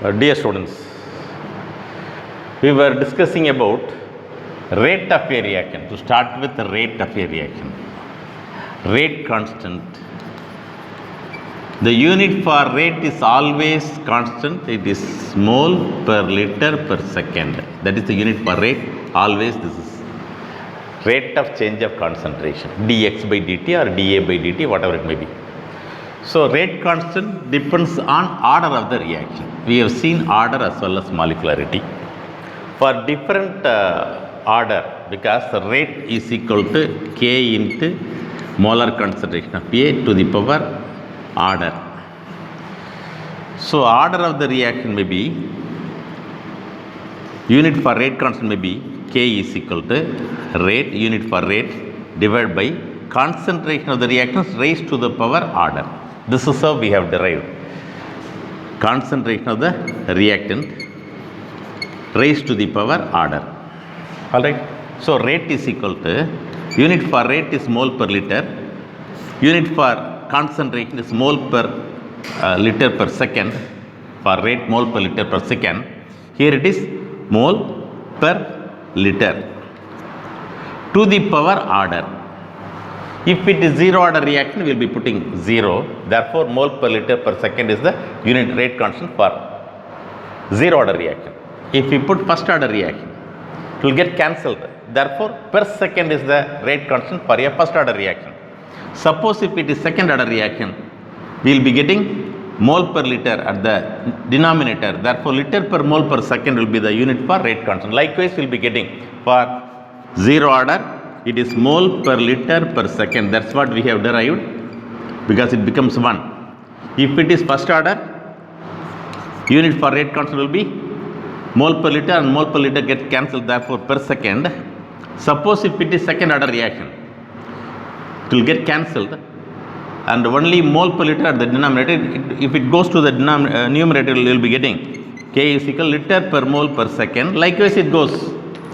Dear students, we were discussing about rate of a reaction. To start with the rate of a reaction, rate constant. The unit for rate is always constant. It is mole per liter per second. That is the unit for rate. Always this is rate of change of concentration, dx by dt or dA by dt, whatever it may be. So rate constant depends on order of the reaction. We have seen order as well as molecularity. For different order, because the rate is equal to K into molar concentration of A to the power order. So order of the reaction may be, unit for rate constant may be K is equal to rate, unit for rate divided by concentration of the reactants raised to the power order. This is how we have derived concentration of the reactant raised to the power order. Alright. So rate is equal to, unit for rate is mole per liter, unit for concentration is mole per liter per second. For rate, mole per liter per second. Here it is mole per liter to the power order. If it is zero order reaction, we will be putting 0. Therefore, mole per liter per second is the unit rate constant for zero order reaction. If we put first order reaction, it will get cancelled. Therefore, per second is the rate constant for a first order reaction. Suppose if it is second order reaction, we will be getting mole per liter at the denominator. Therefore, liter per mole per second will be the unit for rate constant. Likewise, we will be getting for zero order, it is mole per liter per second. That's what we have derived, because it becomes 1. If it is first order, unit for rate constant will be mole per liter, and mole per liter get cancelled, therefore per second. Suppose if it is second order reaction, it will get cancelled and only mole per liter at the denominator. If it goes to the numerator, you will be getting K is equal liter per mole per second. Likewise it goes.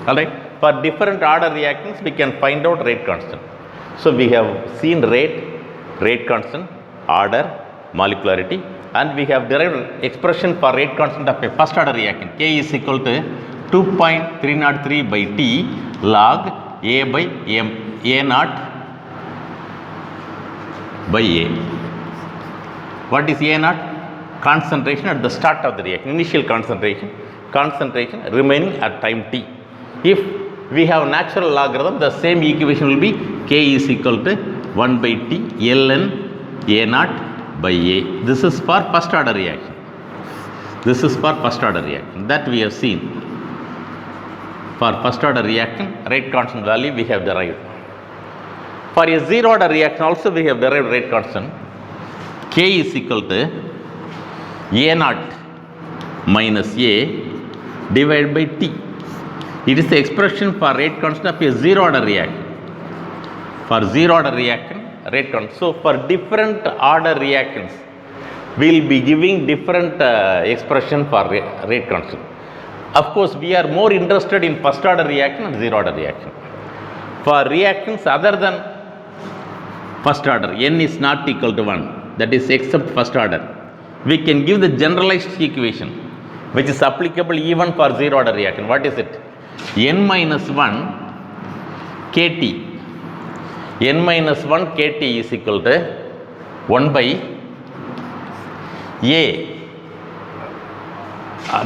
Alright. For different order reactions, we can find out rate constant. So we have seen rate constant, order, molecularity, and we have derived expression for rate constant of a first order reaction. K is equal to 2.303 by T log A by A naught by A. What is A naught? Concentration at the start of the reaction, initial concentration remaining at time T. If we have natural logarithm, the same equation will be K is equal to 1 by T ln A naught by A. This is for first order reaction. This is for first order reaction that we have seen. For first order reaction, rate constant value we have derived. For a zero order reaction also we have derived rate constant. K is equal to A naught minus A divided by T. It is the expression for rate constant of a zero order reaction. For zero order reaction, rate constant. So for different order reactions, we will be giving different expression for rate constant. Of course, we are more interested in first order reaction and zero order reaction. For reactions other than first order, n is not equal to 1, that is except first order, we can give the generalized equation which is applicable even for zero order reaction. What is it? N minus 1 KT. N minus 1 KT is equal to 1 by A.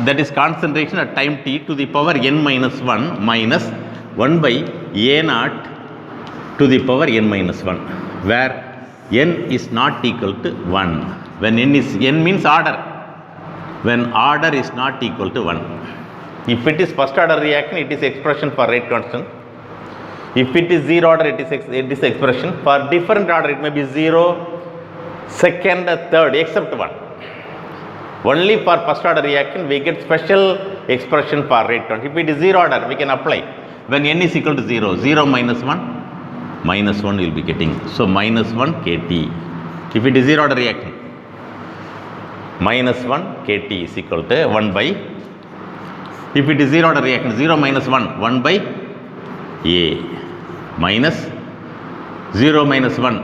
That is concentration at time T to the power N minus 1 minus 1 by A naught to the power N minus 1, where N is not equal to 1. When N means order. When order is not equal to 1. If it is first order reaction, it is expression for rate constant. If it is zero order, it is expression. For different order, it may be 0, second, third, except 1. Only for first order reaction, we get special expression for rate constant. If it is zero order, we can apply. When n is equal to 0, 0 minus 1, minus 1 we will be getting. So minus 1 KT. If it is zero order reaction, minus 1 KT is equal to 1 by, if it is zero order reaction, 0 minus 1, 1 by A minus 0 minus 1,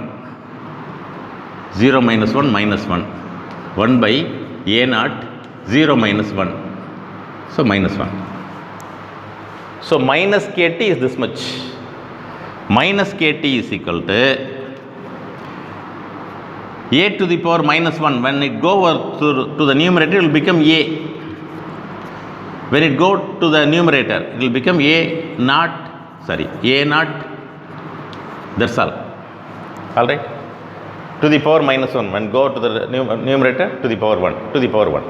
0 minus 1 minus 1, 1 by A naught 0 minus 1. So minus 1. So minus kT is this much. Minus kT is equal to a to the power minus 1. When it go over to the numerator, it will become a. When it go to the numerator, it will become a naught. That's all. All right. To the power minus 1. When go to the numerator, to the power 1. To the power 1.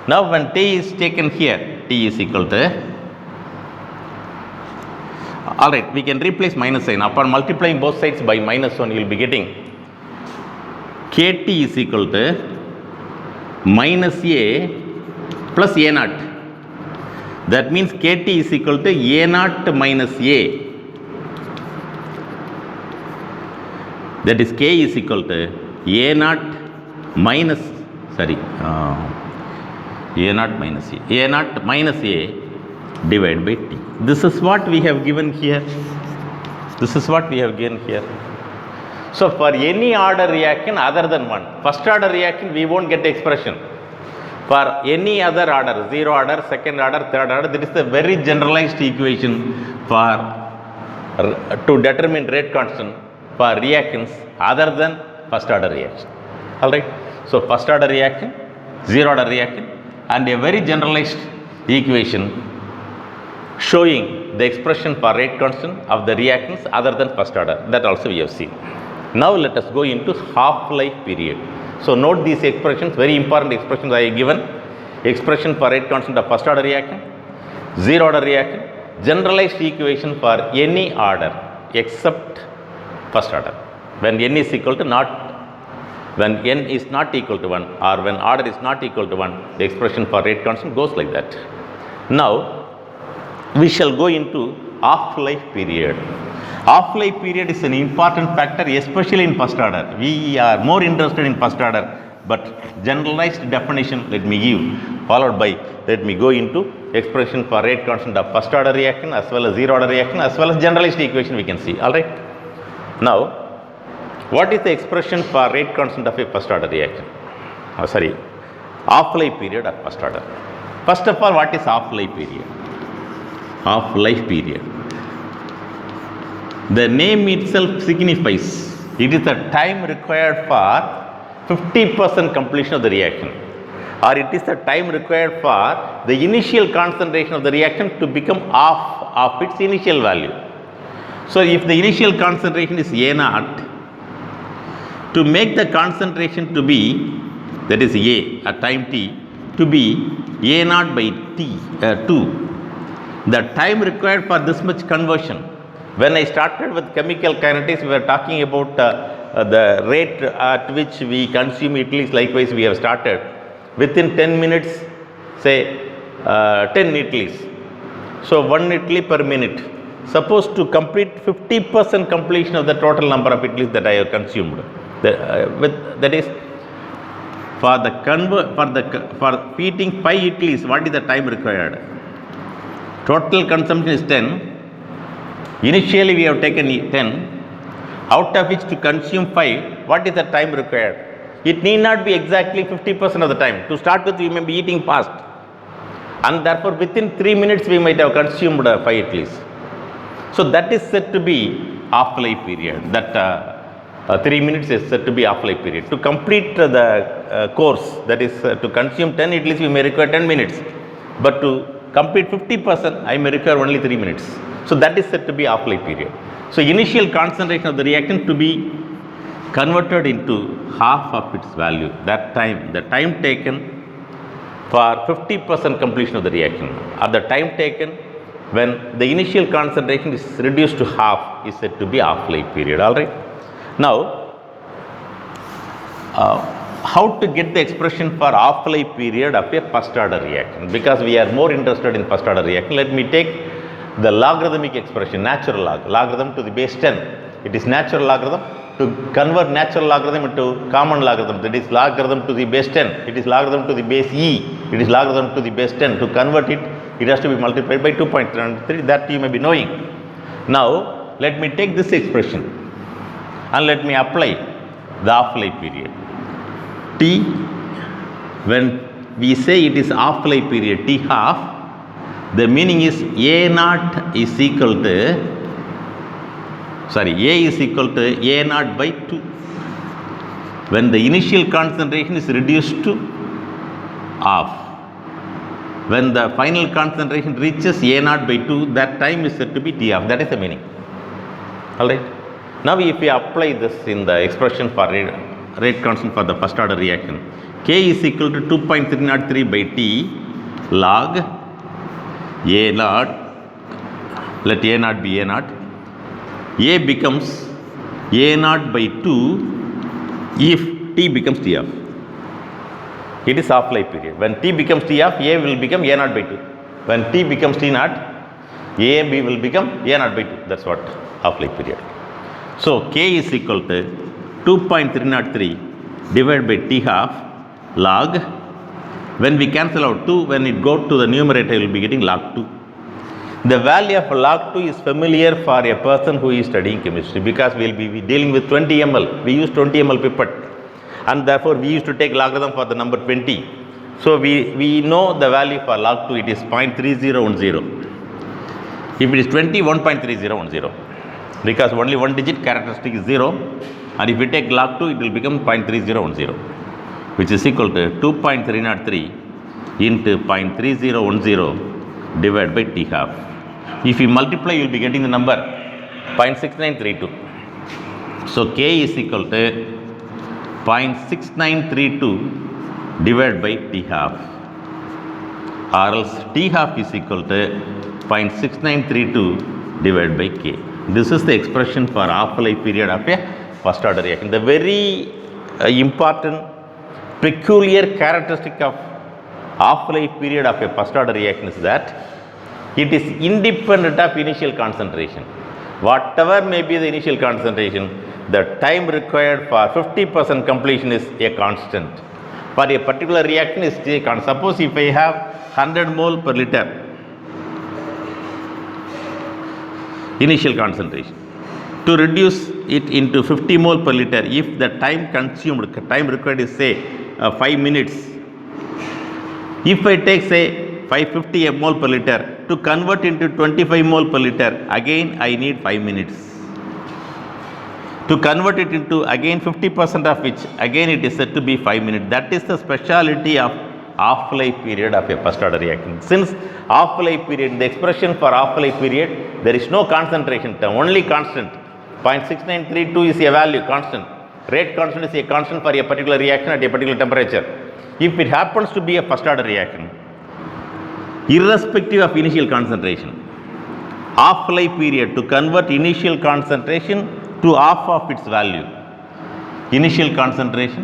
Now when t is taken here, t is equal to, all right, we can replace minus sign. Upon multiplying both sides by minus 1, you will be getting kT is equal to minus a plus a naught. That means kT is equal to a naught minus a. That is k is equal to a naught minus, a naught minus a naught minus a divided by t. This is what we have given here. This is what we have given here. So for any order reaction other than 1, first order reaction we won't get the expression. For any other order, 0 order, second order, third order, there is a very generalized equation to determine rate constant for reactions other than first order reaction. Alright. So first order reaction, 0 order reaction, and a very generalized equation showing the expression for rate constant of the reactions other than first order. That also we have seen. Now let us go into half-life period. So note these expressions, very important expressions I have given. Expression for rate constant of first order reaction, 0 order reaction, generalized equation for any order except first order. When n is equal to when n is not equal to 1 or when order is not equal to 1, the expression for rate constant goes like that. Now we shall go into half-life period. Half-life period is an important factor, especially in first order. We are more interested in first order, but generalized definition let me give, followed by let me go into expression for rate constant of first order reaction as well as 0 order reaction as well as generalized equation we can see. Alright. Now, what is the expression for rate constant of a first order reaction? Half-life period of first order. First of all, what is half-life period? Half-life period. The name itself signifies it is the time required for 50% completion of the reaction, or it is the time required for the initial concentration of the reaction to become half of its initial value. So if the initial concentration is A naught, to make the concentration to be, that is A at time t, to be A naught by t 2, the time required for this much conversion. When I started with chemical kinetics, we were talking about the rate at which we consume Italis. Likewise, we have started within 10 minutes, say 10 Italis. So 1 Italy per minute. Suppose to complete 50% completion of the total number of Italis that I have consumed. That is for feeding 5 Italis, what is the time required? Total consumption is 10. Initially we have taken 10, out of which to consume 5, what is the time required? It need not be exactly 50% of the time. To start with, we may be eating fast, and therefore within 3 minutes we might have consumed 5 Italis. So that is said to be half-life period. That 3 minutes is said to be half-life period. To complete the course, that is to consume 10 Italis, we may require 10 minutes, but to complete 50%, I may require only 3 minutes. So that is said to be half-life period. So initial concentration of the reaction to be converted into half of its value. That time, the time taken for 50% completion of the reaction, or the time taken when the initial concentration is reduced to half, is said to be half-life period. Alright. Now, how to get the expression for half-life period of a first order reaction? Because we are more interested in first order reaction, let me take the logarithmic expression, natural logarithm to the base 10. It is natural logarithm. To convert natural logarithm into common logarithm, that is logarithm to the base 10. It is logarithm to the base e. It is logarithm to the base 10. To convert it, it has to be multiplied by 2.3. That you may be knowing. Now, let me take this expression and let me apply the half-life period. T, when we say it is half-life period T half, the meaning is A naught is equal to, A is equal to A naught by 2. When the initial concentration is reduced to half. When the final concentration reaches A naught by 2, that time is said to be T half. That is the meaning. Alright. Now if we apply this in the expression for rate constant for the first order reaction, K is equal to 2.303 by T log A naught, let A naught be A naught, A becomes A naught by 2 if T becomes T half. It is half-life period. When T becomes T half, A will become A naught by 2. When T becomes T naught, A and B will become A naught by 2. That's what half-life period. So K is equal to 2.303 divided by T half log. When we cancel out 2, when it goes to the numerator, we will be getting log 2. The value of log 2 is familiar for a person who is studying chemistry, because we will be dealing with 20 ml. We use 20 ml pipette, and therefore we used to take logarithm for the number 20. So we know the value for log 2, it is 0.3010. If it is 20, 1.3010, because only one digit characteristic is 0, and if we take log 2, it will become 0.3010, which is equal to 2.303 into 0.3010 divided by T half. If you multiply, you will be getting the number 0.6932. So K is equal to 0.6932 divided by T half, or else T half is equal to 0.6932 divided by K. This is the expression for half-life period of a first order reaction. The very important peculiar characteristic of half-life period of a first order reaction is that it is independent of initial concentration. Whatever may be the initial concentration, the time required for 50% completion is a constant. For a particular reaction is a constant. Suppose if I have 100 mole per liter initial concentration, to reduce it into 50 mole per liter, if the time required is say 5 minutes, if I take say 550 mole per liter, to convert into 25 mole per liter, again I need 5 minutes. To convert it into again 50% of which, again it is said to be 5 minutes. That is the speciality of half-life period of a first order reaction. Since half-life period, the expression for half-life period, there is no concentration term, only constant. 0.6932 is a value, constant. Rate constant is a constant for a particular reaction at a particular temperature. If it happens to be a first order reaction, irrespective of initial concentration, half-life period, to convert initial concentration to half of its value, initial concentration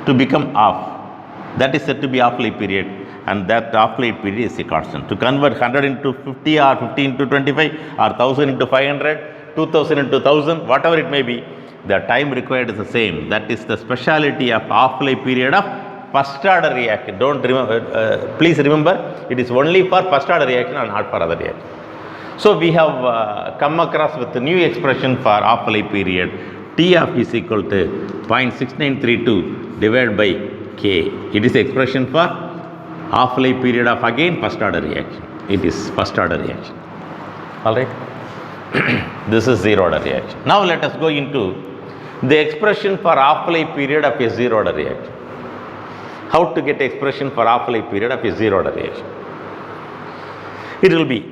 to become half, that is said to be half-life period, and that half-life period is a constant. To convert 100 into 50 or 50 into 25 or 1000 into 500, 2000 into 1000, whatever it may be, the time required is the same. That is the speciality of half-life period of first order reaction. Don't remember, please remember, it is only for first order reaction and not for other reaction. So we have come across with a new expression for half-life period. T half is equal to 0.6932 divided by K. It is the expression for half-life period of again first order reaction. It is first order reaction. Alright. This is zero order reaction. Now let us go into the expression for half-life period of a zero order reaction. How to get expression for half-life period of a zero order reaction? It will be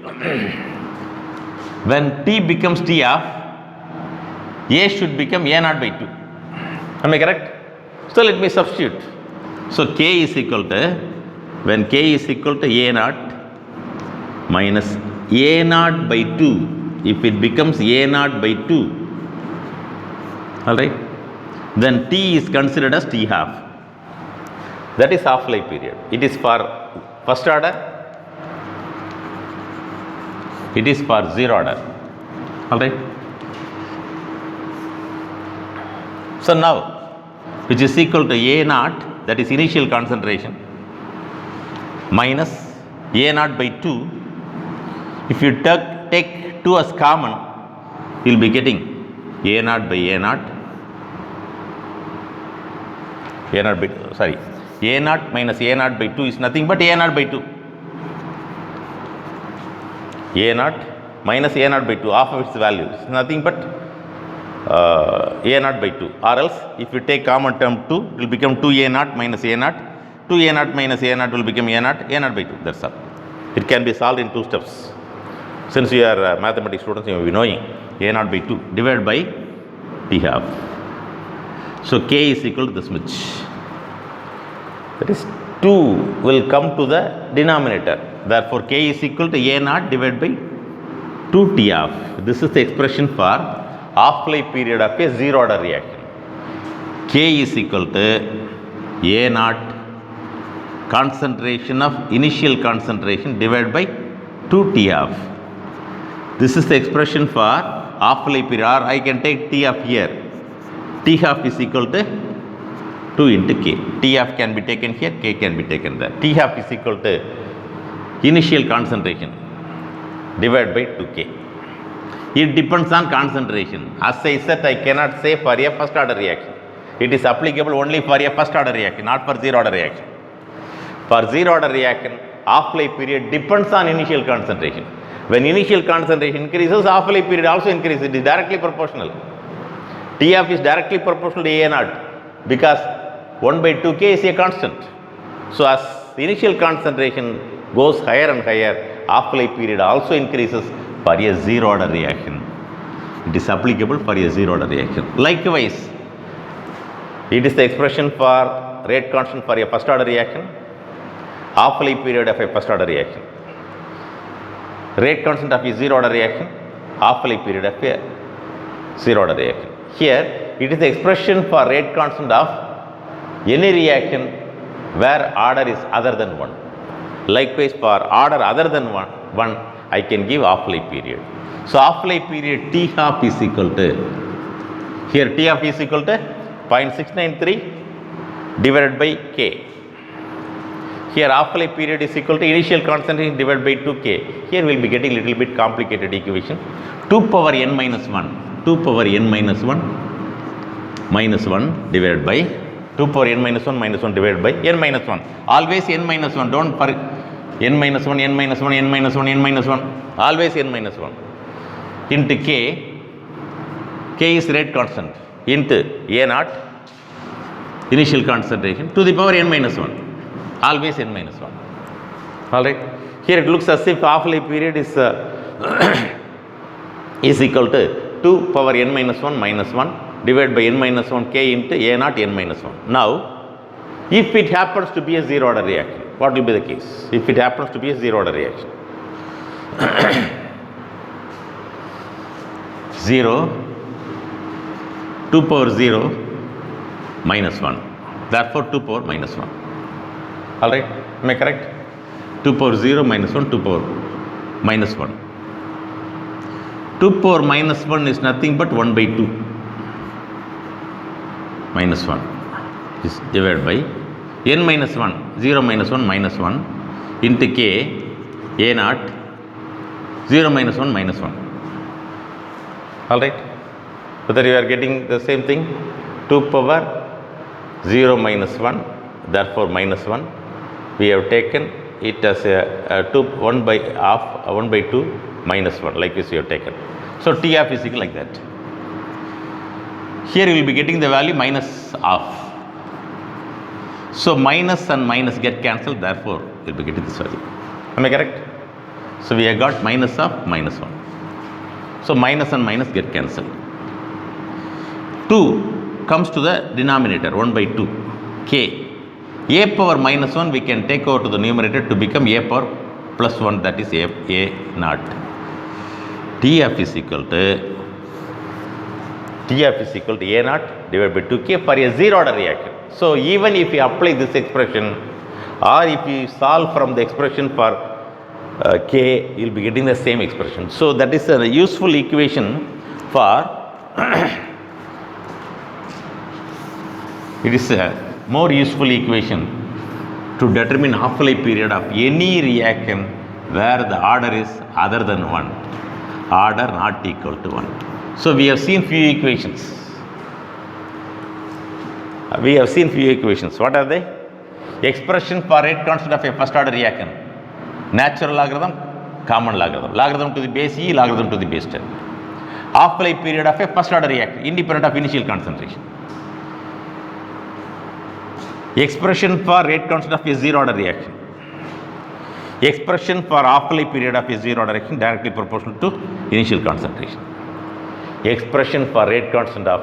when T becomes T half, A should become A naught by 2. Am I correct? So let me substitute. So K is equal to, when K is equal to A naught minus A naught by 2, if it becomes A naught by 2, alright, then T is considered as T half. That is half-life period. It is for first order, it is for zero order. Alright. So now, which is equal to A naught, that is initial concentration, minus A naught by 2. If you take 2 as common, you will be getting A naught by A naught, A naught minus A naught by 2 is nothing but A naught by 2. A naught minus A naught by 2, half of its value is nothing but A naught by 2. Or else, if you take common term 2, it will become 2A naught minus A naught. 2A naught minus A naught will become A naught by 2. That's all. It can be solved in 2 steps. Since you are mathematics students, you will be knowing A naught by 2 divided by T half. So K is equal to this much. That is 2 will come to the denominator. Therefore, K is equal to A naught divided by 2 T half. This is the expression for half-life period of a zero order reaction. K is equal to A naught concentration of initial concentration divided by 2 T half. This is the expression for half-life period, or I can take T half here. T half is equal to 2 into K. T half can be taken here, K can be taken there. T half is equal to initial concentration divided by 2K. It depends on concentration. As I said, I cannot say for a first order reaction. It is applicable only for a first order reaction, not for zero order reaction. For zero order reaction, half-life period depends on initial concentration. When initial concentration increases, half-life period also increases. It is directly proportional. T half is directly proportional to A naught because 1 by 2K is a constant. So as initial concentration goes higher and higher, half-life period also increases for a zero order reaction. It is applicable for a zero order reaction. Likewise, it is the expression for rate constant for a first order reaction, half-life period of a first order reaction, rate constant of a zero order reaction, half-life period of a zero order reaction. Here, it is the expression for rate constant of any reaction where order is other than 1. Likewise, for order other than 1, I can give half-life period. So, half-life period T half is equal to, here T half is equal to 0.693 divided by K. Here half-life period is equal to initial concentration divided by 2K. Here we will be getting little bit complicated equation. 2 power n minus 1, 2 power n minus 1 minus 1 divided by 2 power n minus 1 minus 1 divided by n minus 1. Always n minus 1, don't forget n minus 1, n minus 1, n minus 1, n minus 1, always n minus 1 into K. K is rate constant into A naught initial concentration to the power n minus 1, always n minus 1. Alright. Here it looks as if half-life period is is equal to 2 power n minus 1 minus 1 divided by n minus 1 K into A naught n minus 1. Now, if it happens to be a zero order reaction, what will be the case? If it happens to be a zero order reaction, 0, 2 power 0 minus 1, therefore 2 power minus 1. Alright, am I correct? 2 power 0 minus 1, 2 power minus 1. 2 power minus 1 is nothing but 1 by 2 minus 1 is divided by n minus 1, 0 minus 1 minus 1 into K A naught 0 minus 1 minus 1. Alright, whether you are getting the same thing, 2 power 0 minus 1, therefore minus 1. We have taken it as a 1 by half, 1 by 2 minus 1, like this we have taken. So T half is equal like that. Here you will be getting the value minus half. So minus and minus get cancelled, therefore you will be getting this value. Am I correct? So we have got minus of minus 1. So minus and minus get cancelled. 2 comes to the denominator, 1 by 2 K. A power minus 1 we can take over to the numerator to become A power plus 1, that is A naught. T half is equal to A naught divided by 2K for a zero order reaction. So even if you apply this expression or if you solve from the expression for K, you will be getting the same expression. So that is a useful equation for it is a more useful equation to determine half-life period of any reaction where the order is other than 1, order not equal to 1. So we have seen few equations. What are they? expression for rate constant of a first order reaction, natural logarithm, common logarithm, logarithm to the base e, logarithm to the base 10. Half-life period of a first order reaction, independent of initial concentration. Expression for rate constant of a zero order reaction. Expression for half-life period of a zero order reaction directly proportional to initial concentration. Expression for rate constant of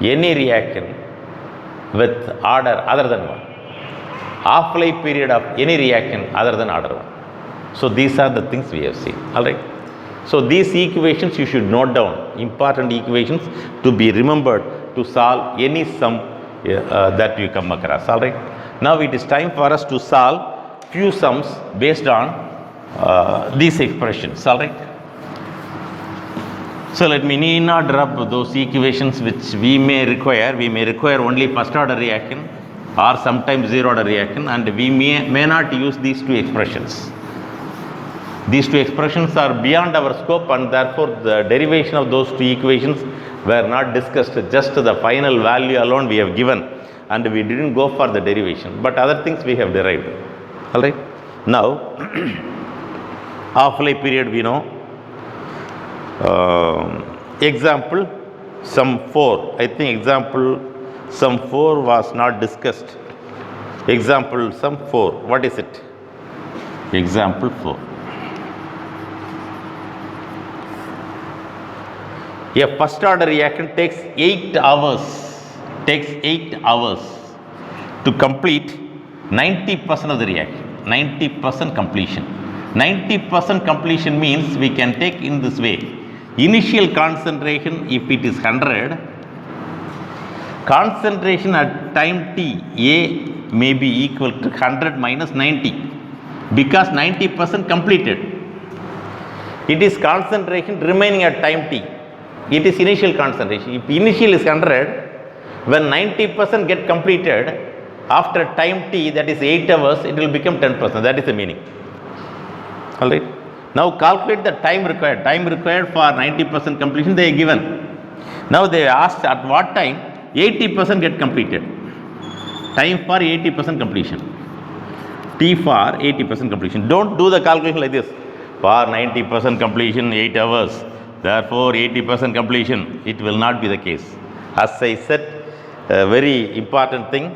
any reaction with order other than 1. Half-life period of any reaction other than order 1. So these are the things we have seen. Alright. So these equations you should note down, important equations to be remembered to solve any sum that you come across. Alright. Now it is time for us to solve few sums based on these expressions. Alright. So let me need not rub those equations which we may require. We may require only first order reaction or sometimes zero order reaction, and we may not use these two expressions. These two expressions are beyond our scope, and therefore the derivation of those two equations were not discussed. Just the final value alone we have given, and we didn't go for the derivation, but other things we have derived. Alright. Now half-life period we know. Example sum 4. I think example sum 4 was not discussed. Example sum 4. What is it? Example 4. A first order reaction takes 8 hours. Takes 8 hours to complete 90% of the reaction. 90% completion. 90% completion means we can take in this way. Initial concentration, if it is 100, concentration at time t, A may be equal to 100 minus 90, because 90% completed. It is concentration remaining at time t. It is initial concentration. If initial is 100, when 90% get completed, after time t, that is 8 hours, it will become 10%. That is the meaning. Alright. Now calculate the time required. Time required for 90% completion they are given. Now they asked at what time 80% get completed. Time for 80% completion. T for 80% completion. Don't do the calculation like this. For 90% completion 8 hours. Therefore 80% completion. It will not be the case. As I said, a very important thing,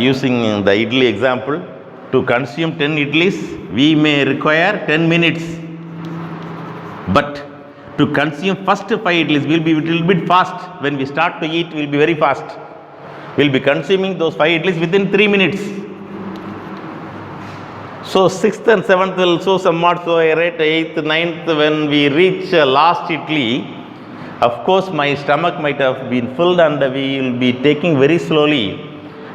using the idli example, to consume 10 idlis, we may require 10 minutes. But to consume first 5 idlis will be a little bit fast. When we start to eat, we will be very fast. We will be consuming those 5 idlis within 3 minutes. So 6th and 7th will show somewhat so rate, 8th, 9th, when we reach last idli, of course my stomach might have been filled and we will be taking very slowly.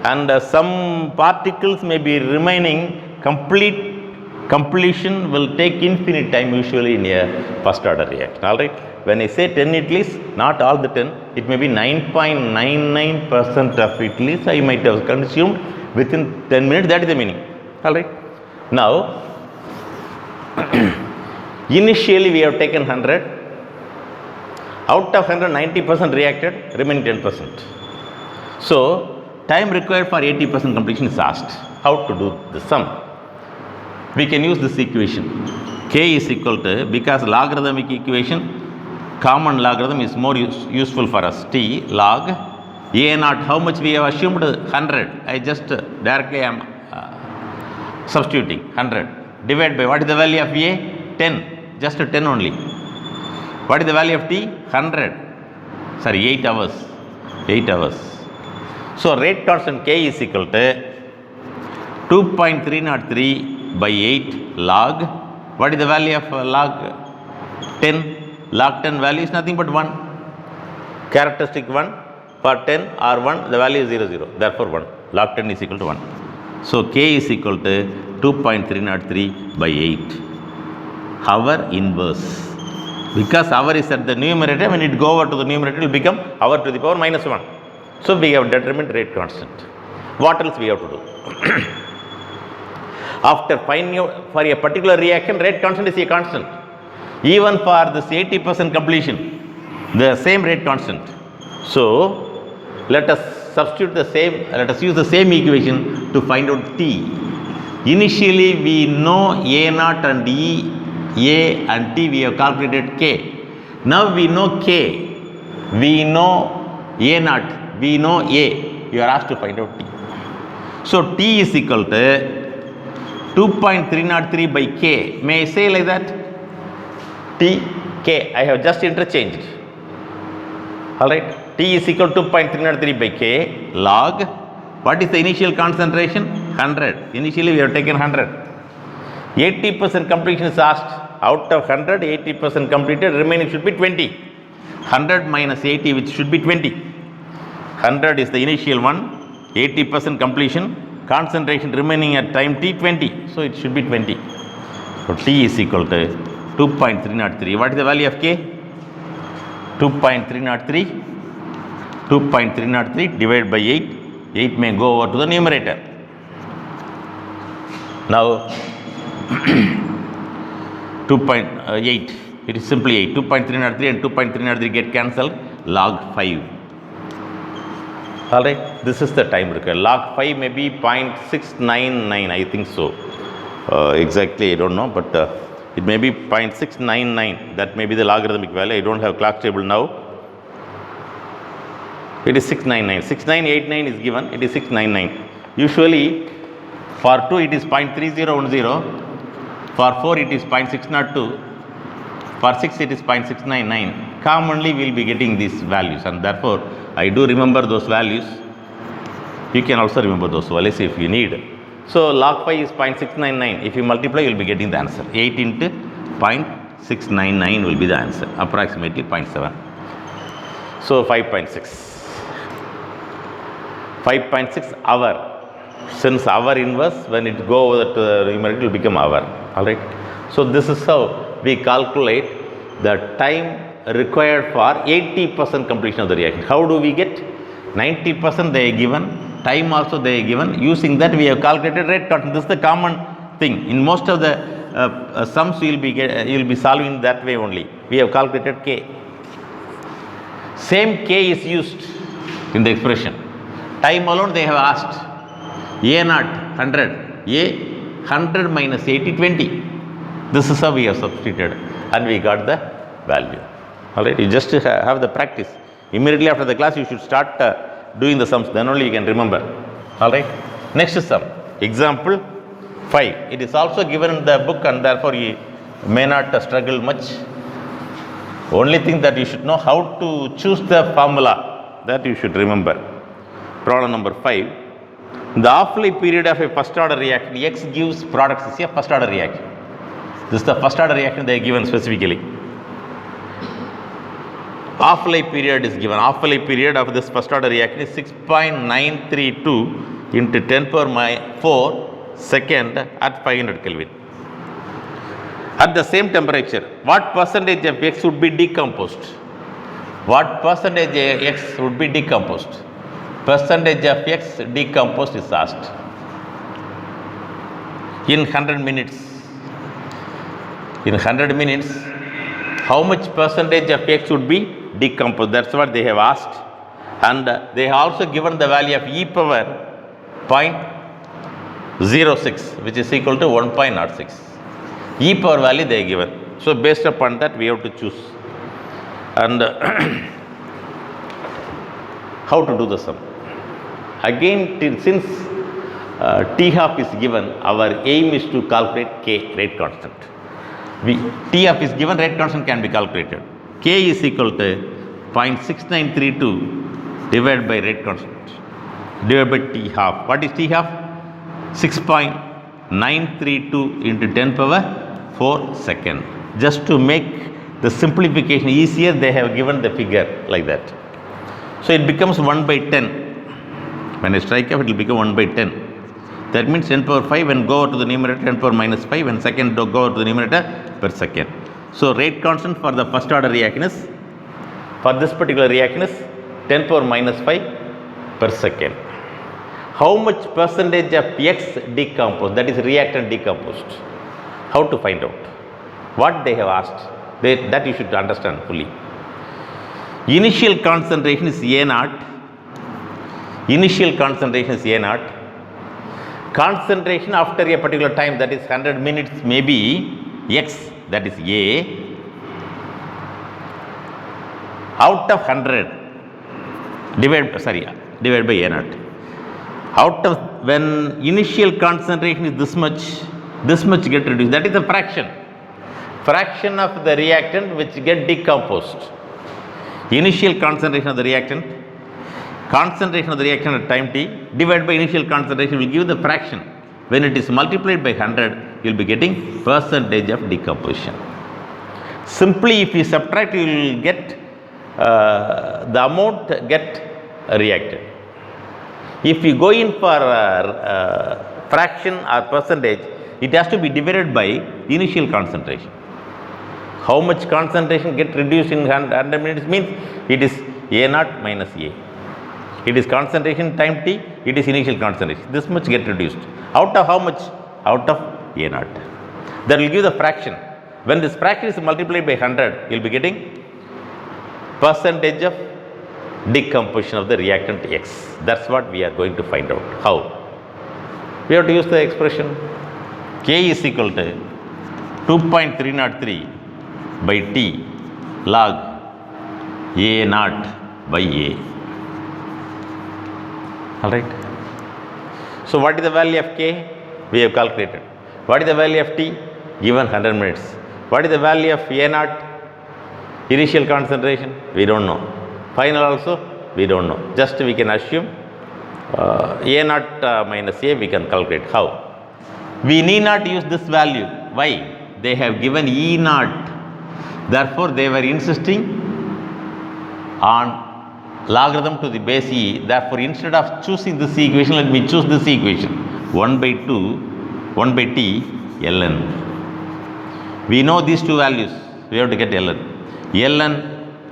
And some particles may be remaining. Completion will take infinite time usually in a first order reaction. Alright. When I say 10 idlis, not all the 10, it may be 9.99% of idlis I might have consumed within 10 minutes. That is the meaning. Alright. Now, initially we have taken 100. Out of 100, 90% reacted, remaining 10%. So, time required for 80% completion is asked. How to do the sum? We can use this equation. K is equal to, because logarithmic equation, common logarithm is more useful for us. T log A naught. How much we have assumed? 100. I just directly am substituting 100. Divide by what is the value of A? 10. Just 10 only. What is the value of T? 100. Sorry, 8 hours. 8 hours. So rate constant K is equal to 2.303 by 8 log. What is the value of log 10? Log 10 value is nothing but 1. Characteristic 1. For 10 or 1, the value is 0, 0. Therefore 1. Log 10 is equal to 1. So K is equal to 2.303 by 8. Hour inverse. Because hour is at the numerator, when it go over to the numerator, it will become hour to the power minus 1. So we have determined rate constant. What else we have to do? After finding out for a particular reaction, rate constant is a constant. Even for this 80% completion, the same rate constant. So let us substitute the same, let us use the same equation to find out T. Initially we know A naught and E, A and T, we have calculated K. Now we know K, we know A naught, we know A, you are asked to find out T. So T is equal to 2.303 by K. May I say like that? T, K, I have just interchanged. Alright, T is equal to 2.303 by K log, what is the initial concentration? 100. Initially we have taken 100. 80% completion is asked. Out of 100, 80% completed, remaining should be 20. 100 minus 80, which should be 20. 100 is the initial one, 80% completion, concentration remaining at time T 20. So it should be 20. So T is equal to 2.303. What is the value of K? 2.303. 2.303 divided by 8. 8 may go over to the numerator. Now 2.8, it is simply 8. 2.303 and 2.303 get cancelled, log 5. Alright, this is the time required. Log 5 may be 0.699, I think so. Exactly, I don't know, but it may be 0.699. That may be the logarithmic value. I don't have clock table now. It is 699. 6989 is given, it is 699. Usually, for 2 it is 0.3010. For 4 it is 0.602, for 6 it is 0.699. Commonly we will be getting these values, and therefore I do remember those values. You can also remember those values if you need. So log 5 is 0.699. If you multiply, you will be getting the answer. 8 into 0.699 will be the answer, approximately 0.7. So 5.6. 5.6 hour. Since hour inverse, when it go over to the numerator, it will become hour. Alright. So this is how we calculate the time required for 80% completion of the reaction. How do we get? 90% they are given, time also they are given. Using that we have calculated rate constant. This is the common thing. In most of the sums you will be solving that way only. We have calculated K. Same K is used in the expression. Time alone they have asked. A naught 100, A 100 minus 80 20. This is how we have substituted and we got the value. Alright, you just have the practice. Immediately after the class you should start doing the sums, then only you can remember. Alright, next sum. Example 5. It is also given in the book and therefore you may not struggle much. Only thing that you should know how to choose the formula, that you should remember. Problem number 5. The half-life period of a first order reaction X gives products is a first order reaction. This is the first order reaction they are given specifically. Half-life period is given. Half-life period of this first order reaction is 6.932 into 10 power 4 second at 500 Kelvin. At the same temperature, what percentage of X would be decomposed? What percentage of X would be decomposed? Percentage of X decomposed is asked. In 100 minutes. In 100 minutes, how much percentage of X would be decomposed? That's what they have asked. And they have also given the value of e power 0.06, which is equal to 1.06. E power value they are given. So based upon that, we have to choose. And how to do the sum? Again, since T half is given, our aim is to calculate K, rate constant. T half is given, rate constant can be calculated. K is equal to 0.6932 divided by rate constant divided by T half. What is T half? 6.932 into 10 power 4 second. Just to make the simplification easier, they have given the figure like that. So it becomes 1 by 10. When I strike off, it will become 1 by 10. That means 10 power 5 when go over to the numerator, 10 power minus 5 when second go over to the numerator per second. So rate constant for the first order reaction is, for this particular reaction is 10 power minus 5 per second. How much percentage of X decomposed, that is reactant decomposed? How to find out? What they have asked, that you should understand fully. Initial concentration is A naught. Initial concentration is A naught. Concentration after a particular time, that is 100 minutes, may be X, that is A. Out of 100, divide by A naught. Out of, when initial concentration is this much get reduced. That is a fraction of the reactant which get decomposed. Initial concentration of the reactant at time t divided by initial concentration will give the fraction. When it is multiplied by 100, you will be getting percentage of decomposition. Simply, if you subtract, you will get the amount get reacted. If you go in for fraction or percentage, it has to be divided by initial concentration. How much concentration get reduced in 100 minutes means it is A naught minus A. It is concentration time t, it is initial concentration. This much get reduced. Out of how much? Out of A naught. That will give the fraction. When this fraction is multiplied by 100, you will be getting percentage of decomposition of the reactant X. That's what we are going to find out. How? We have to use the expression K is equal to 2.303 by T log A naught by A. Alright. So, what is the value of K? We have calculated. What is the value of T? Given 100 minutes. What is the value of A naught? Initial concentration? We don't know. Final also? We don't know. Just we can assume A naught minus A we can calculate. How? We need not use this value. Why? They have given E naught. Therefore, they were insisting on logarithm to the base E. Therefore, instead of choosing this equation, let me choose this equation. 1 by T ln. We know these two values. We have to get ln. Ln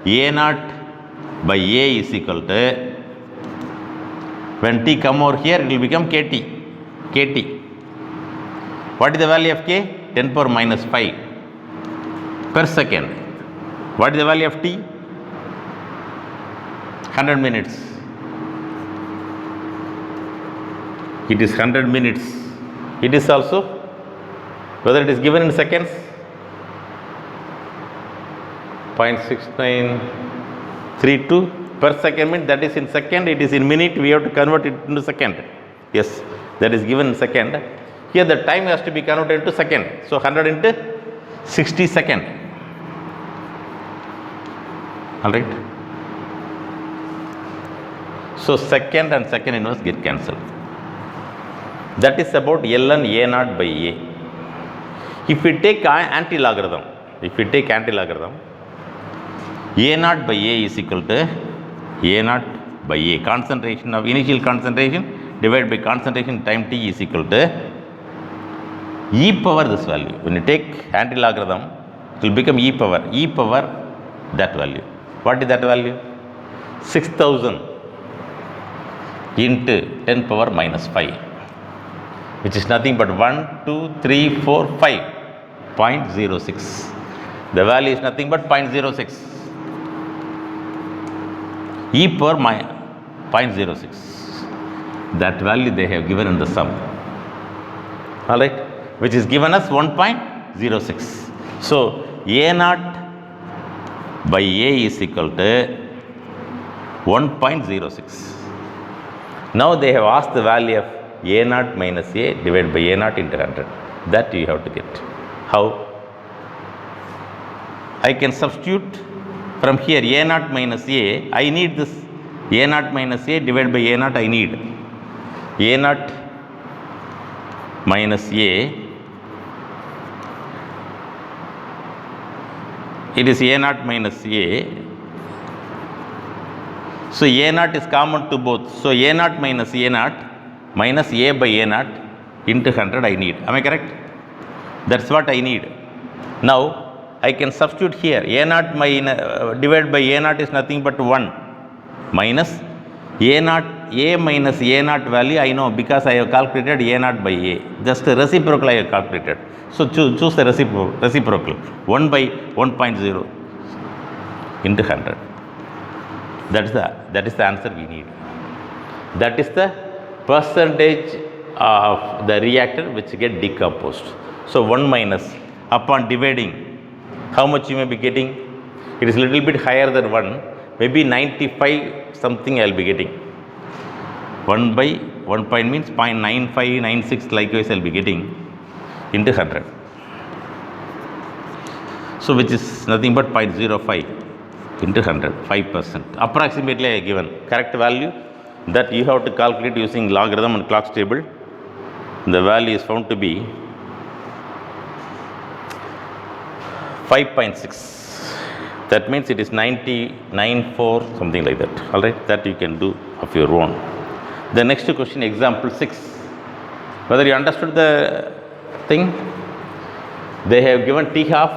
A naught by A is equal to, when T come over here, it will become KT. What is the value of K? 10 power minus 5 per second. What is the value of T? 100 minutes. It is 100 minutes. It is also, whether it is given in seconds, 0.6932 per second means that is in second, it is in minute, we have to convert it into second. Yes, that is given in second. Here the time has to be converted into second. So 100 into 60 second. Alright. So second and second inverse get cancelled. That is about ln A naught by A. If we take anti-logarithm, A naught by A is equal to A naught by A. Concentration of initial concentration divided by concentration time t is equal to e power this value. When you take anti-logarithm, it will become e power that value. What is that value? 6000 into 10 power minus 5, which is nothing but 0.06. The value is nothing but 0.06. E power 0.06. That value they have given in the sum. Alright, which is given as 1.06. So A naught by A is equal to 1.06. Now they have asked the value of A naught minus A divided by A naught into 100. That you have to get. How? I can substitute from here A naught minus A. I need this A naught minus A divided by A naught. I need A naught minus A. It is A naught minus A. So A naught is common to both. So A naught minus A naught minus A by A naught into 100 I need. Am I correct? That's what I need. Now I can substitute here. A naught divided by A naught is nothing but 1 minus A naught. A minus A naught value I know because I have calculated A naught by A. Just the reciprocal I have calculated. So choose the reciprocal. 1 by 1.0 into 100. That is the answer we need. That is the percentage of the reactant which get decomposed. So 1 minus, upon dividing, how much you may be getting? It is little bit higher than 1, maybe 95 something I will be getting. 1 by 1 point means 0.9596, likewise I will be getting into 100. So which is nothing but 0.05 into 100, 5%. Approximately I given correct value that you have to calculate using logarithm and Clark's table. The value is found to be 5.6. That means it is 99.4 something like that. All right, that you can do of your own. The next question, example 6. Whether you understood the thing? They have given T half.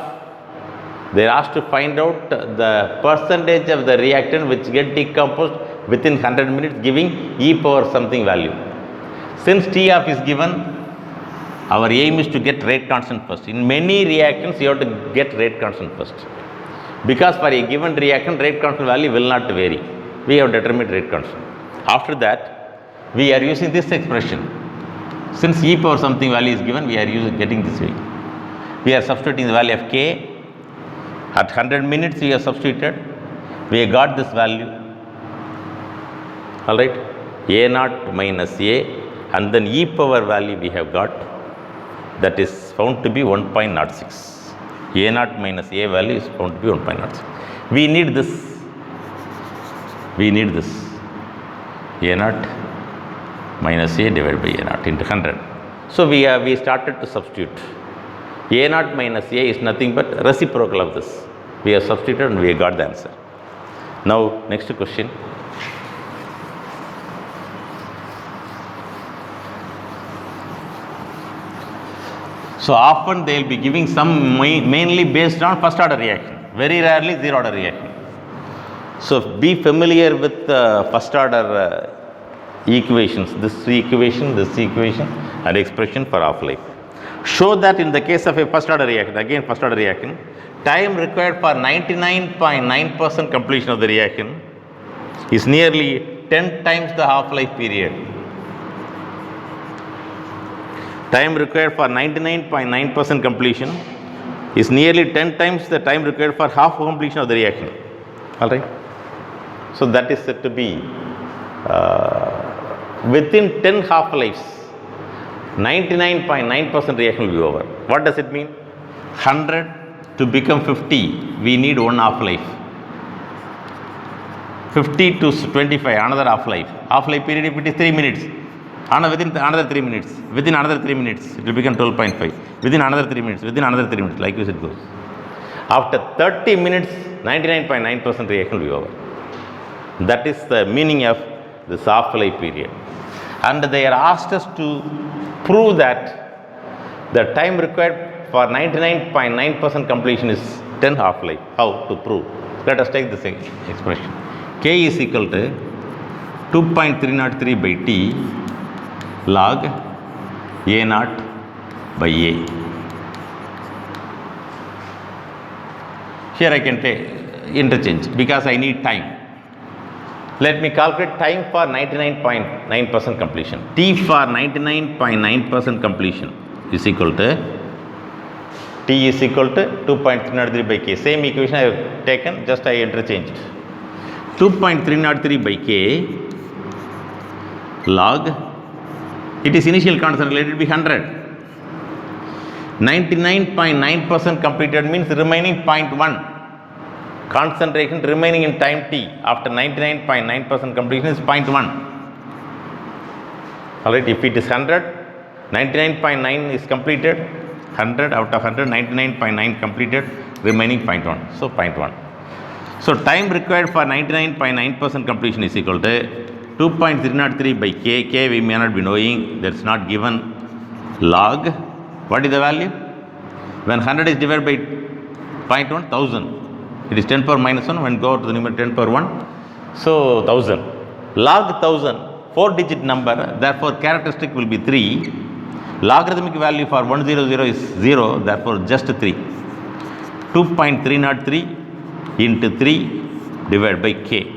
They are asked to find out the percentage of the reactant which get decomposed within 100 minutes, giving e power something value. Since T half is given, our aim is to get rate constant first. In many reactions, you have to get rate constant first. Because for a given reaction, rate constant value will not vary. We have determined rate constant. After that, we are using this expression. Since e power something value is given, we are getting this way. We are substituting the value of k. At 100 minutes, we have substituted. We have got this value. All right. A naught minus a, and then e power value we have got. That is found to be 1.06. A naught minus a value is found to be 1.06. We need this. We need this. A naught minus a divided by a naught into 100. So we started to substitute. A naught minus a is nothing but reciprocal of this. We have substituted and we have got the answer. Now next question. So often they will be giving some mainly based on first order reaction, very rarely zero order reaction. So be familiar with first order equations, this equation and expression for half-life. Show that in the case of a first order reaction, again first order reaction, time required for 99.9% completion of the reaction is nearly 10 times the half-life period. Time required for 99.9% completion is nearly 10 times the time required for half completion of the reaction. All right. So that is said to be within 10 half-lives, 99.9% reaction will be over. What does it mean? 100 to become 50, we need one half-life. 50 to 25, another half-life. Half-life period, if it is 3 minutes, within another 3 minutes, within another 3 minutes, it will become 12.5. Within another 3 minutes, within another 3 minutes, like this it goes. After 30 minutes, 99.9% reaction will be over. That is the meaning of this half-life period. And they are asked us to prove that the time required for 99.9% completion is 10 half-life. How to prove? Let us take this expression. K is equal to 2.303 by T log A naught by A. Here I can take interchange because I need time. Let me calculate time for 99.9% completion. T for 99.9% completion is equal to T is equal to 2.303 by K. Same equation I have taken, just I interchanged. 2.303 by K log, it is initial constant, let it be 100. 99.9% completed means remaining 0.1. Concentration remaining in time t after 99.9% completion is 0.1. Alright, if it is 100, 99.9 is completed, 100 out of 100, 99.9 completed, remaining 0.1. So 0.1. So time required for 99.9% completion is equal to 2.303 by K. K we may not be knowing, that's not given. Log, what is the value? When 100 is divided by 0.1, 1000. It is 10 power minus 1, when go to the numerator 10 power 1. So 1000. Log 1000, 4-digit number, therefore characteristic will be 3. Logarithmic value for 100 is 0, therefore just 3. 2.303 into 3 divided by K.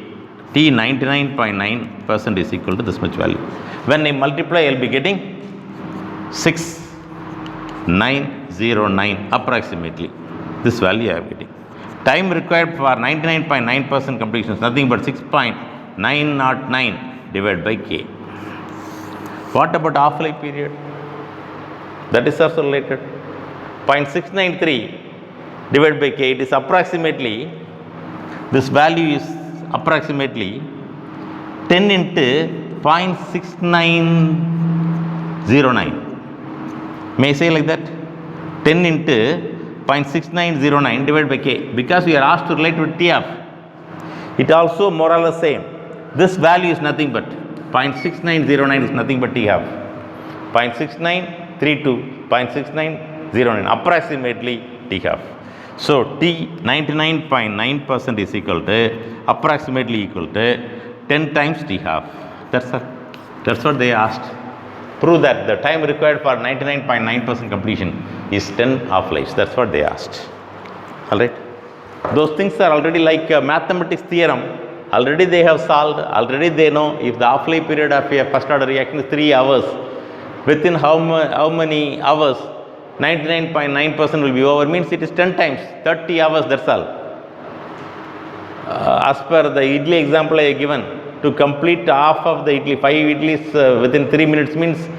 T 99.9% is equal to this much value. When I multiply, I will be getting 6909 approximately. This value I am getting. Time required for 99.9% completion is nothing but 6.909 divided by K. What about half-life period? That is also related. 0.693 divided by K, it is approximately, this value is approximately 10 into 0.6909. May I say like that? 10 into 0.6909 divided by K, because we are asked to relate with T of. It also more or less same. This value is nothing but 0.6909 is nothing but T half. 0.6932, 0.6909 approximately T half. So T 99.9% is equal to approximately equal to 10 times T half. That's what they asked. Prove that the time required for 99.9% completion is 10 half-lives. That's what they asked. Alright. Those things are already like mathematics theorem. Already they have solved. Already they know if the half-life period of a first order reaction is 3 hours. Within how many hours 99.9% will be over, means it is 10 times, 30 hours, that's all. As per the idli example I have given, to complete half of the idli, 5 idlis within 3 minutes means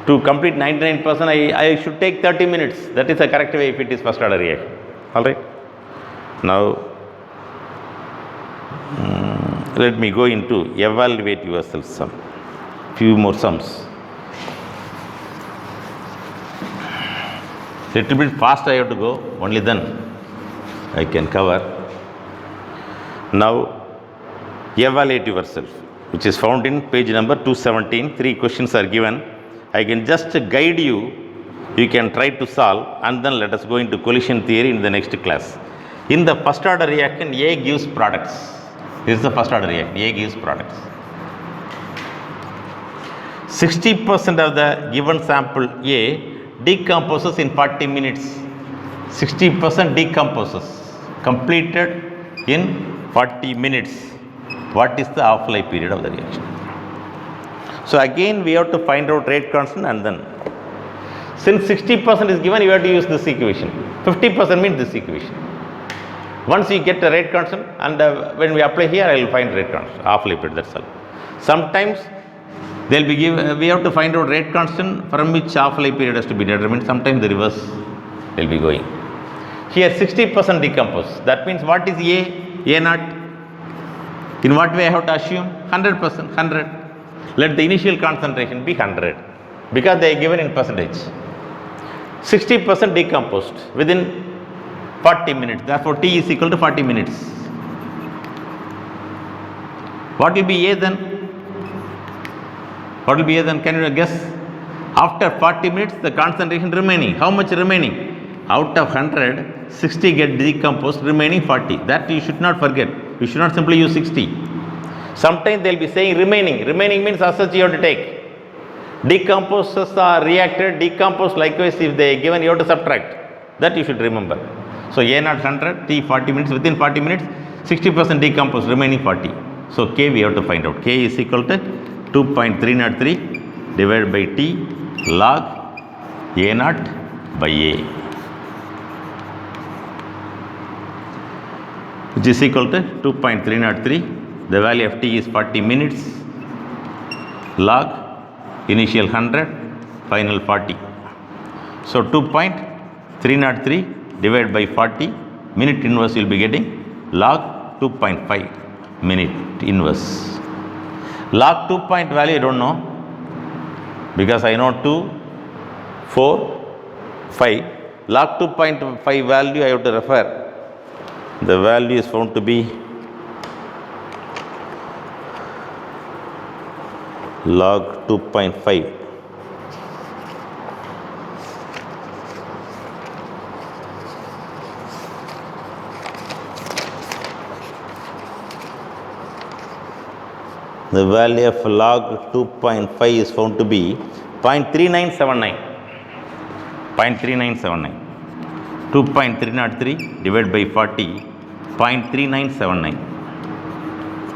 to complete 99%, I should take 30 minutes. That is the correct way if it is first order reaction. Alright. Now, let me go into evaluate yourself sum. Few more sums. Little bit fast I have to go, only then I can cover. Now, evaluate yourself, which is found in page number 217. 3 questions are given. I can just guide you. You can try to solve, and then let us go into collision theory in the next class. In the first order reaction, A gives products. This is the first order reaction. A gives products. 60% of the given sample A decomposes in 40 minutes. 60% decomposes, completed in 40 minutes. What is the half-life period of the reaction? So again we have to find out rate constant, and then since 60% is given, you have to use this equation. 50% means this equation. Once you get the rate constant, and when we apply here, I will find rate constant, half-life period, that's all. Sometimes they'll be given, we have to find out rate constant from which half-life period has to be determined. Sometimes the reverse will be going. Here 60% decompose. That means what is A naught? In what way I have to assume? 100%, 100. Let the initial concentration be 100, because they are given in percentage. 60% decomposed within 40 minutes. Therefore, T is equal to 40 minutes. What will be A then? What will be A then? Can you guess? After 40 minutes, the concentration remaining. How much remaining? Out of 100, 60 get decomposed, remaining 40. That you should not forget. You should not simply use 60. Sometimes they will be saying remaining. Remaining means as such you have to take. Decomposes are reacted, decomposed likewise if they are given, you have to subtract. That you should remember. So A naught 100, T 40 minutes, within 40 minutes, 60% decomposed, remaining 40. So K we have to find out. K is equal to 2.303 divided by T log A naught by A, which is equal to 2.303. The value of T is 40 minutes log initial 100, final 40. So 2.303 divided by 40, minute inverse you will be getting log 2.5 minute inverse. Log 2 point value I don't know, because I know 2, 4, 5. Log 2.5 value I have to refer. The value is found to be log 2.5. The value of log 2.5 is found to be 0.3979. 0.3979. 2.303 divided by 40, 0.3979.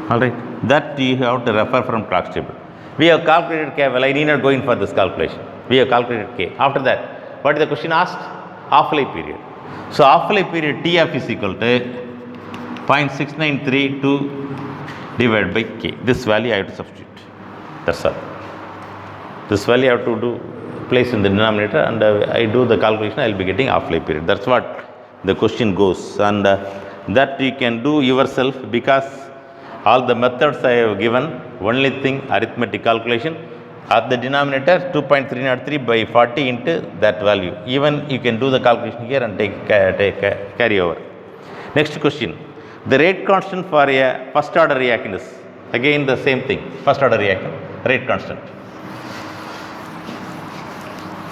All right. That you have to refer from Clark's table. We have calculated K. Well, I need not go in for this calculation. We have calculated K. After that, what is the question asked? Half-life period. So, half-life period TF is equal to 0.6932 divided by K. This value I have to substitute. That's all. This value I have to do place in the denominator, and I do the calculation, I will be getting half-life period. That's what the question goes, and that you can do yourself, because all the methods I have given, only thing arithmetic calculation at the denominator 2.303 by 40 into that value. Even you can do the calculation here and carry over. Next question. The rate constant for a first order reactant is again the same thing. First order reactant, rate constant.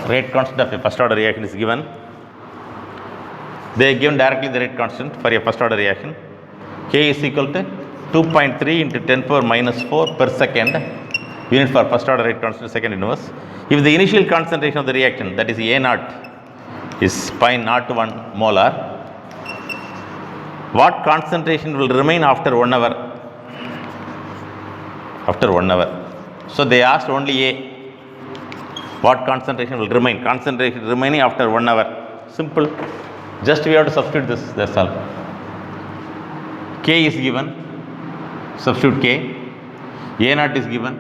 Rate constant of a first order reaction is given. They are given directly the rate constant for a first order reaction. K is equal to 2.3 into 10 power minus 4 per second, unit for first order rate constant, second inverse. If the initial concentration of the reaction, that is A naught, is 0.01 molar, what concentration will remain after 1 hour? After 1 hour. So they asked only A. What concentration will remain? Concentration remaining after 1 hour. Simple. Just we have to substitute this. That's all. K is given. Substitute K. A naught is given.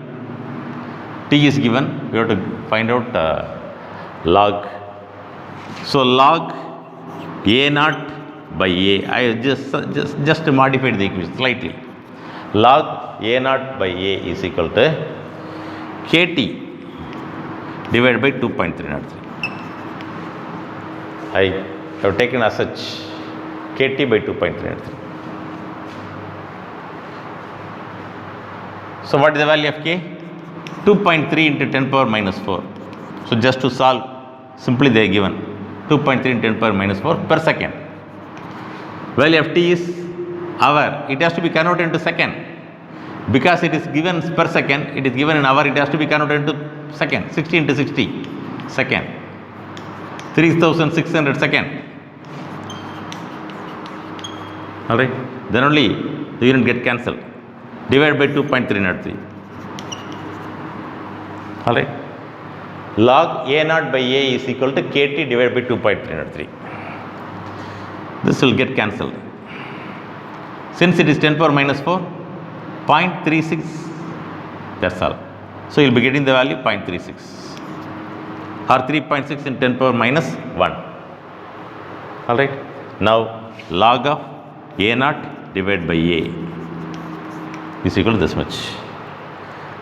T is given. We have to find out log. So log A naught by A. I just modified the equation slightly. Log A naught by A is equal to KT divided by 2.303. I have taken as such KT by 2.303. So what is the value of K? 2.3 into 10 power minus 4. So just to solve, simply they are given 2.3 into 10 power minus 4 per second. Value of T is hour. It has to be converted into second. Because it is given per second, it is given in hour, it has to be converted into second. 60 into 60 second. 3600 second. Alright. Then only the unit get cancelled. Divided by 2.303. Alright. Log A naught by A is equal to KT divided by 2.303. This will get cancelled. Since it is 10 power minus 4, 0.36, that's all. So you will be getting the value 0.36 or 3.6 in 10 power minus 1. Alright. Now log of A naught divided by A is equal to this much.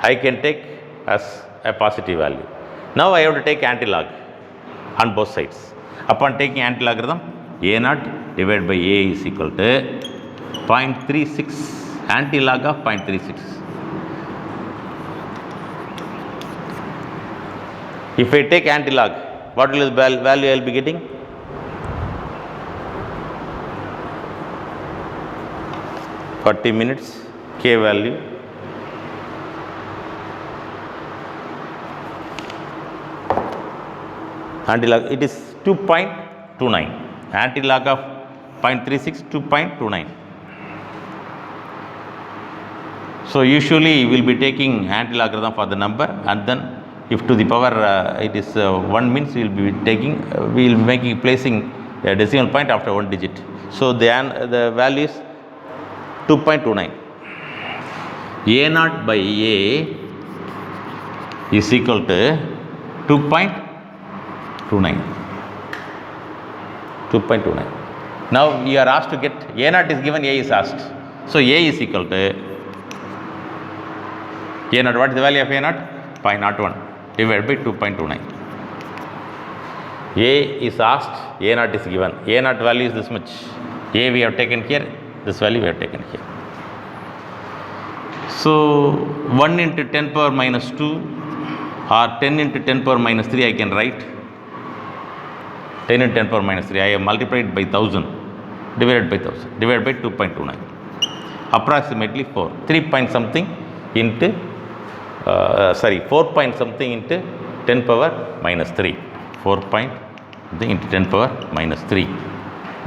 I can take as a positive value. Now I have to take anti-log on both sides. Upon taking anti-logarithm, A naught divided by A is equal to 0.36. Anti-log of 0.36. If I take anti-log, what will the value I will be getting? (40 minutes) K value. Anti-log, it is 2.29. Anti-log of 0.36, 2.29. So usually we will be taking anti-logarithm for the number, and then if to the power it is 1 means we will be taking, we will be placing a decimal point after 1 digit. So the value is 2.29. A naught by A is equal to 2.29. 2.29. Now you are asked to get A naught is given, A is asked. So A is equal to A naught. What is the value of A naught? 0.01 divided by 2.29. A is asked, A naught is given. A naught value is this much. A we have taken here, this value we have taken here. So 1 into 10 power minus 2 or 10 into 10 power minus 3 I can write. 10 into 10 power minus 3 I have multiplied by 1000 divided by 1000 divided by 2.29. Approximately 4. 3 point something into 4 point something into 10 power minus 3. 4 point into 10 power minus 3.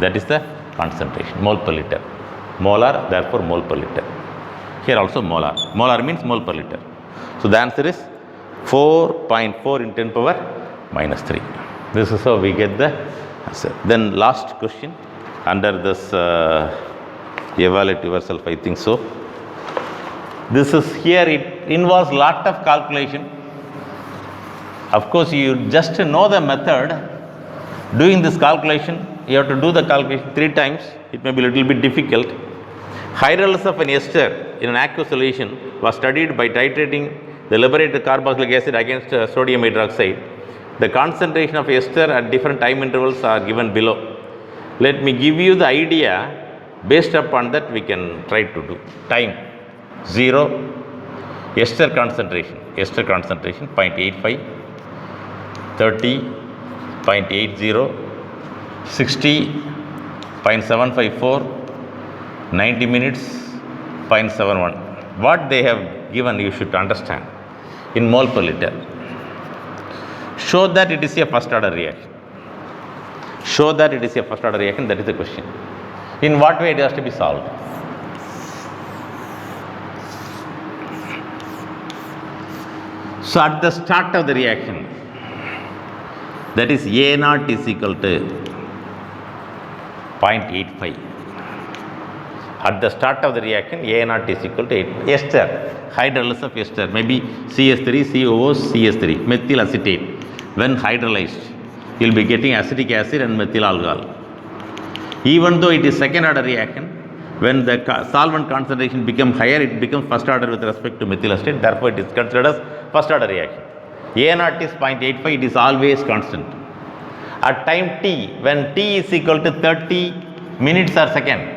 That is the concentration, mole per liter. Molar, therefore mole per liter. Here also molar. Molar means mole per liter. So the answer is 4.4 in 10 power minus 3. This is how we get the answer. Then last question under this evaluate yourself, I think so. This is here, it involves lot of calculation. Of course, you just know the method. Doing this calculation, you have to do the calculation 3 times. It may be a little bit difficult. Hydrolysis of an ester in an aqueous solution was studied by titrating the liberated carboxylic acid against sodium hydroxide. The concentration of ester at different time intervals are given below. Let me give you the idea. Based upon that, we can try to do. Time 0, ester concentration 0.85, 30, 0.80, 60, 0.754, 90 minutes, 0.71. What they have given, you should understand in mole per liter. Show that it is a first order reaction. Show that it is a first order reaction, that is the question. In what way it has to be solved? So at the start of the reaction, that is A naught is equal to 0.85. At the start of the reaction, A naught is equal to 8. Ester, hydrolysis of ester, maybe CS3, COO, CS3, methyl acetate. When hydrolyzed, you will be getting acetic acid and methyl alcohol. Even though it is second order reaction, when the solvent concentration becomes higher, it becomes first order with respect to methyl acetate. Therefore, it is considered as first order reaction. A naught is 0.85, it is always constant. At time t, when t is equal to 30 minutes or second,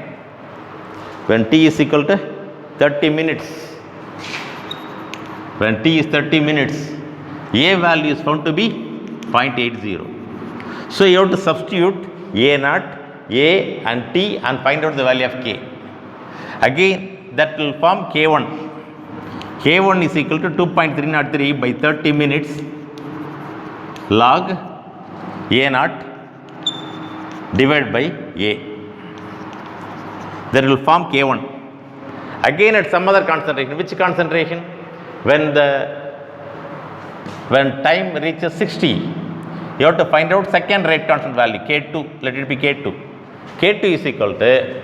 when t is equal to 30 minutes, when t is 30 minutes, A value is found to be 0.80. So you have to substitute A naught, A and T and find out the value of K. Again, that will form K1. K1 is equal to 2.303 by 30 minutes log A naught divided by A. That will form K1. Again at some other concentration. Which concentration? When time reaches 60, you have to find out second rate constant value, K2. Let it be K2. K2 is equal to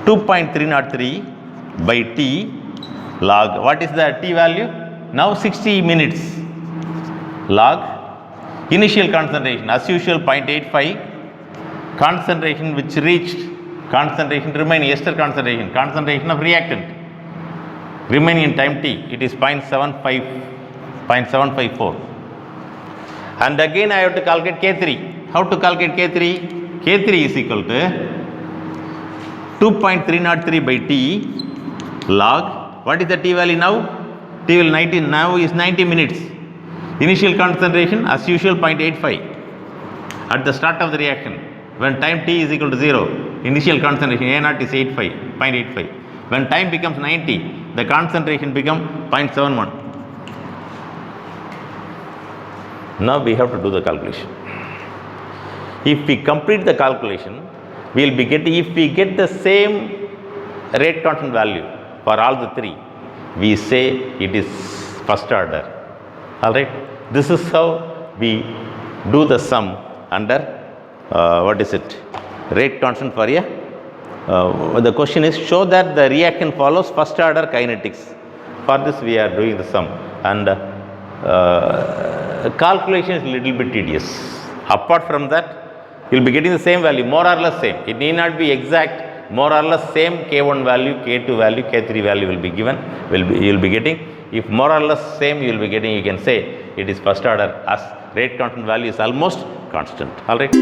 2.303 by T log. What is the T value? Now 60 minutes log initial concentration, as usual 0.85, concentration which reached, concentration remaining, ester concentration, concentration of reactant remaining in time t, it is 0.754. And again I have to calculate K3. How to calculate K3? K3 is equal to 2.303 by T log. What is the T value now? T value 90, now is 90 minutes. Initial concentration as usual 0.85 at the start of the reaction. When time t is equal to 0, initial concentration A naught is 0.85. When time becomes 90, the concentration becomes 0.71. Now we have to do the calculation. If we complete the calculation, we will be getting, if we get the same rate constant value for all the three, we say it is first order. Alright, this is how we do the sum under rate constant for a the question is, show that the reaction follows first order kinetics. For this we are doing the sum, and calculation is little bit tedious. Apart from that, you will be getting the same value, more or less same. It need not be exact, more or less same K1 value, K2 value, K3 value will be given, you will be getting. If more or less same you will be getting, you can say it is first order as rate constant value is almost constant. Alright.